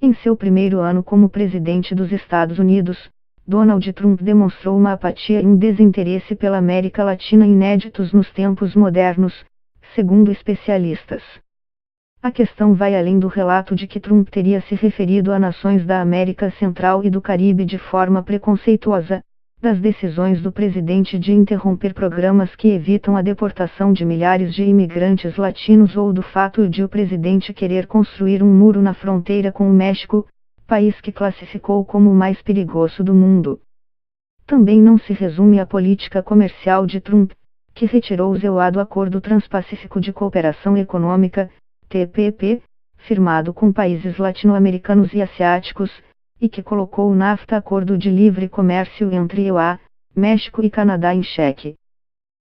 Em seu primeiro ano como presidente dos Estados Unidos, Donald Trump demonstrou uma apatia e um desinteresse pela América Latina inéditos nos tempos modernos, segundo especialistas. A questão vai além do relato de que Trump teria se referido a nações da América Central e do Caribe de forma preconceituosa, das decisões do presidente de interromper programas que evitam a deportação de milhares de imigrantes latinos ou do fato de o presidente querer construir um muro na fronteira com o México, país que classificou como o mais perigoso do mundo. Também não se resume à política comercial de Trump, que retirou o zoado Acordo Transpacífico de Cooperação Econômica, TPP, firmado com países latino-americanos e asiáticos, e que colocou o NAFTA, Acordo de Livre Comércio entre EUA, México e Canadá, em xeque.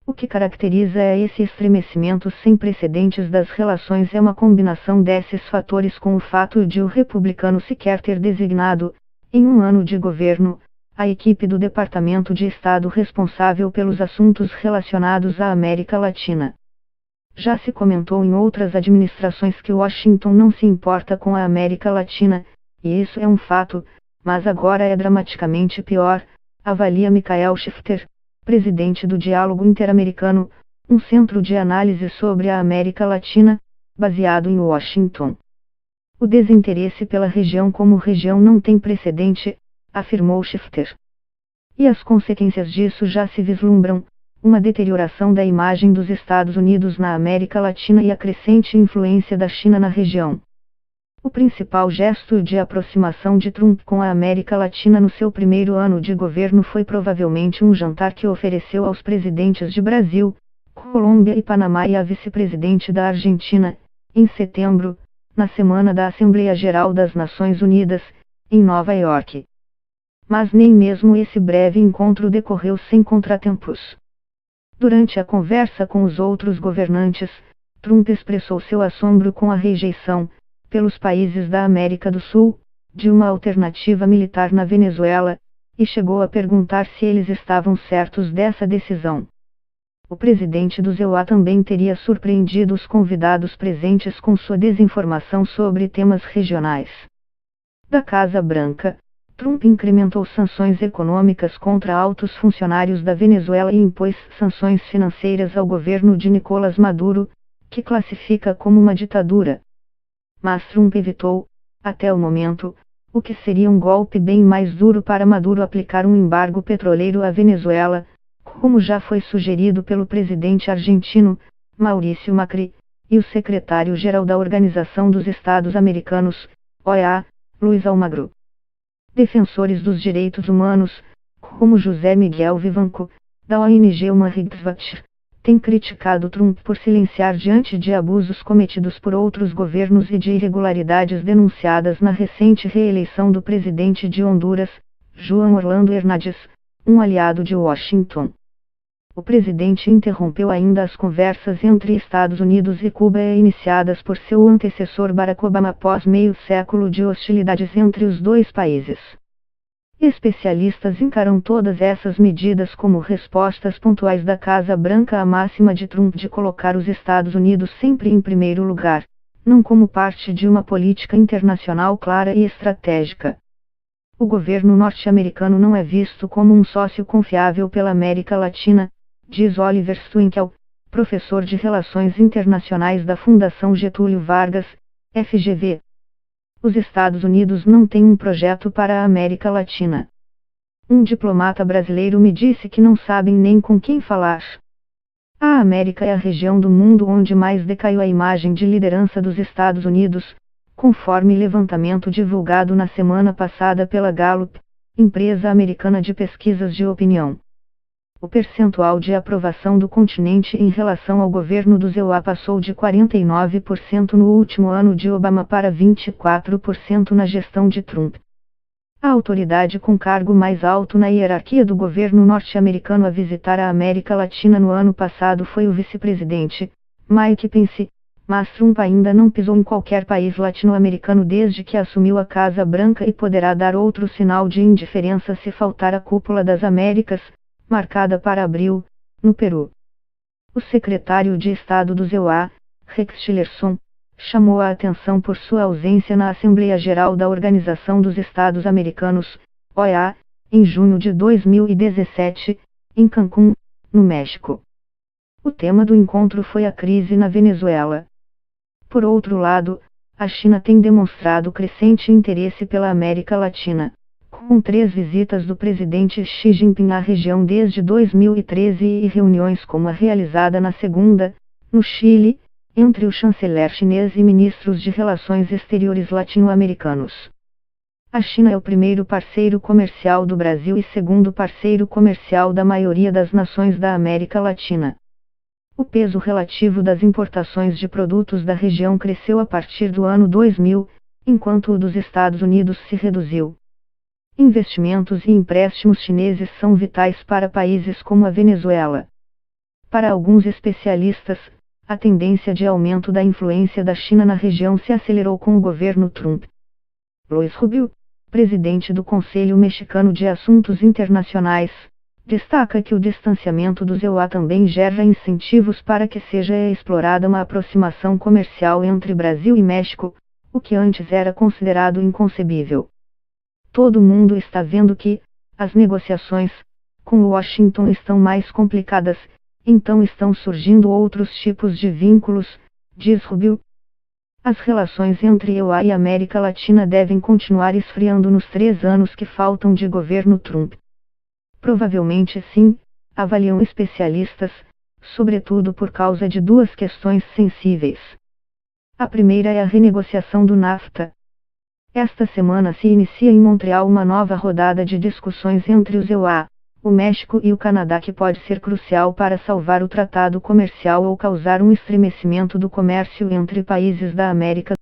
O que caracteriza esse estremecimento sem precedentes das relações é uma combinação desses fatores com o fato de o republicano sequer ter designado, em um ano de governo, a equipe do Departamento de Estado responsável pelos assuntos relacionados à América Latina. Já se comentou em outras administrações que Washington não se importa com a América Latina, e isso é um fato, mas agora é dramaticamente pior, avalia Michael Schifter, presidente do Diálogo Interamericano, um centro de análise sobre a América Latina, baseado em Washington. O desinteresse pela região como região não tem precedente, afirmou Schifter. E as consequências disso já se vislumbram: uma deterioração da imagem dos Estados Unidos na América Latina e a crescente influência da China na região. O principal gesto de aproximação de Trump com a América Latina no seu primeiro ano de governo foi provavelmente um jantar que ofereceu aos presidentes de Brasil, Colômbia e Panamá e à vice-presidente da Argentina, em setembro, na semana da Assembleia Geral das Nações Unidas, em Nova York. Mas nem mesmo esse breve encontro decorreu sem contratempos. Durante a conversa com os outros governantes, Trump expressou seu assombro com a rejeição, pelos países da América do Sul, de uma alternativa militar na Venezuela, e chegou a perguntar se eles estavam certos dessa decisão. O presidente do EUA também teria surpreendido os convidados presentes com sua desinformação sobre temas regionais. Da Casa Branca, Trump incrementou sanções econômicas contra altos funcionários da Venezuela e impôs sanções financeiras ao governo de Nicolás Maduro, que classifica como uma ditadura. Mas Trump evitou, até o momento, o que seria um golpe bem mais duro para Maduro aplicar um embargo petroleiro à Venezuela, como já foi sugerido pelo presidente argentino, Maurício Macri, e o secretário-geral da Organização dos Estados Americanos, OEA, Luiz Almagro. Defensores dos direitos humanos, como José Miguel Vivanco, da ONG Human Rights Watch, têm criticado Trump por silenciar diante de abusos cometidos por outros governos e de irregularidades denunciadas na recente reeleição do presidente de Honduras, Juan Orlando Hernández, um aliado de Washington. O presidente interrompeu ainda as conversas entre Estados Unidos e Cuba iniciadas por seu antecessor Barack Obama após meio século de hostilidades entre os dois países. Especialistas encaram todas essas medidas como respostas pontuais da Casa Branca à máxima de Trump de colocar os Estados Unidos sempre em primeiro lugar, não como parte de uma política internacional clara e estratégica. O governo norte-americano não é visto como um sócio confiável pela América Latina, diz Oliver Swinkel, professor de Relações Internacionais da Fundação Getúlio Vargas, FGV. Os Estados Unidos não têm um projeto para a América Latina. Um diplomata brasileiro me disse que não sabem nem com quem falar. A América é a região do mundo onde mais decaiu a imagem de liderança dos Estados Unidos, conforme levantamento divulgado na semana passada pela Gallup, empresa americana de pesquisas de opinião. O percentual de aprovação do continente em relação ao governo do EUA passou de 49% no último ano de Obama para 24% na gestão de Trump. A autoridade com cargo mais alto na hierarquia do governo norte-americano a visitar a América Latina no ano passado foi o vice-presidente, Mike Pence, mas Trump ainda não pisou em qualquer país latino-americano desde que assumiu a Casa Branca e poderá dar outro sinal de indiferença se faltar a Cúpula das Américas, marcada para abril, no Peru. O secretário de Estado do EUA, Rex Tillerson, chamou a atenção por sua ausência na Assembleia Geral da Organização dos Estados Americanos, OEA, em junho de 2017, em Cancún, no México. O tema do encontro foi a crise na Venezuela. Por outro lado, a China tem demonstrado crescente interesse pela América Latina, com 3 visitas do presidente Xi Jinping à região desde 2013 e reuniões como a realizada na segunda, no Chile, entre o chanceler chinês e ministros de relações exteriores latino-americanos. A China é o primeiro parceiro comercial do Brasil e segundo parceiro comercial da maioria das nações da América Latina. O peso relativo das importações de produtos da região cresceu a partir do ano 2000, enquanto o dos Estados Unidos se reduziu. Investimentos e empréstimos chineses são vitais para países como a Venezuela. Para alguns especialistas, a tendência de aumento da influência da China na região se acelerou com o governo Trump. Luis Rubio, presidente do Conselho Mexicano de Assuntos Internacionais, destaca que o distanciamento dos EUA também gera incentivos para que seja explorada uma aproximação comercial entre Brasil e México, o que antes era considerado inconcebível. Todo mundo está vendo que as negociações com Washington estão mais complicadas, então estão surgindo outros tipos de vínculos, diz Rubio. As relações entre EUA e América Latina devem continuar esfriando nos 3 anos que faltam de governo Trump. Provavelmente sim, avaliam especialistas, sobretudo por causa de 2 questões sensíveis. A primeira é a renegociação do NAFTA. Esta semana se inicia em Montreal uma nova rodada de discussões entre os EUA, o México e o Canadá que pode ser crucial para salvar o tratado comercial ou causar um estremecimento do comércio entre países da América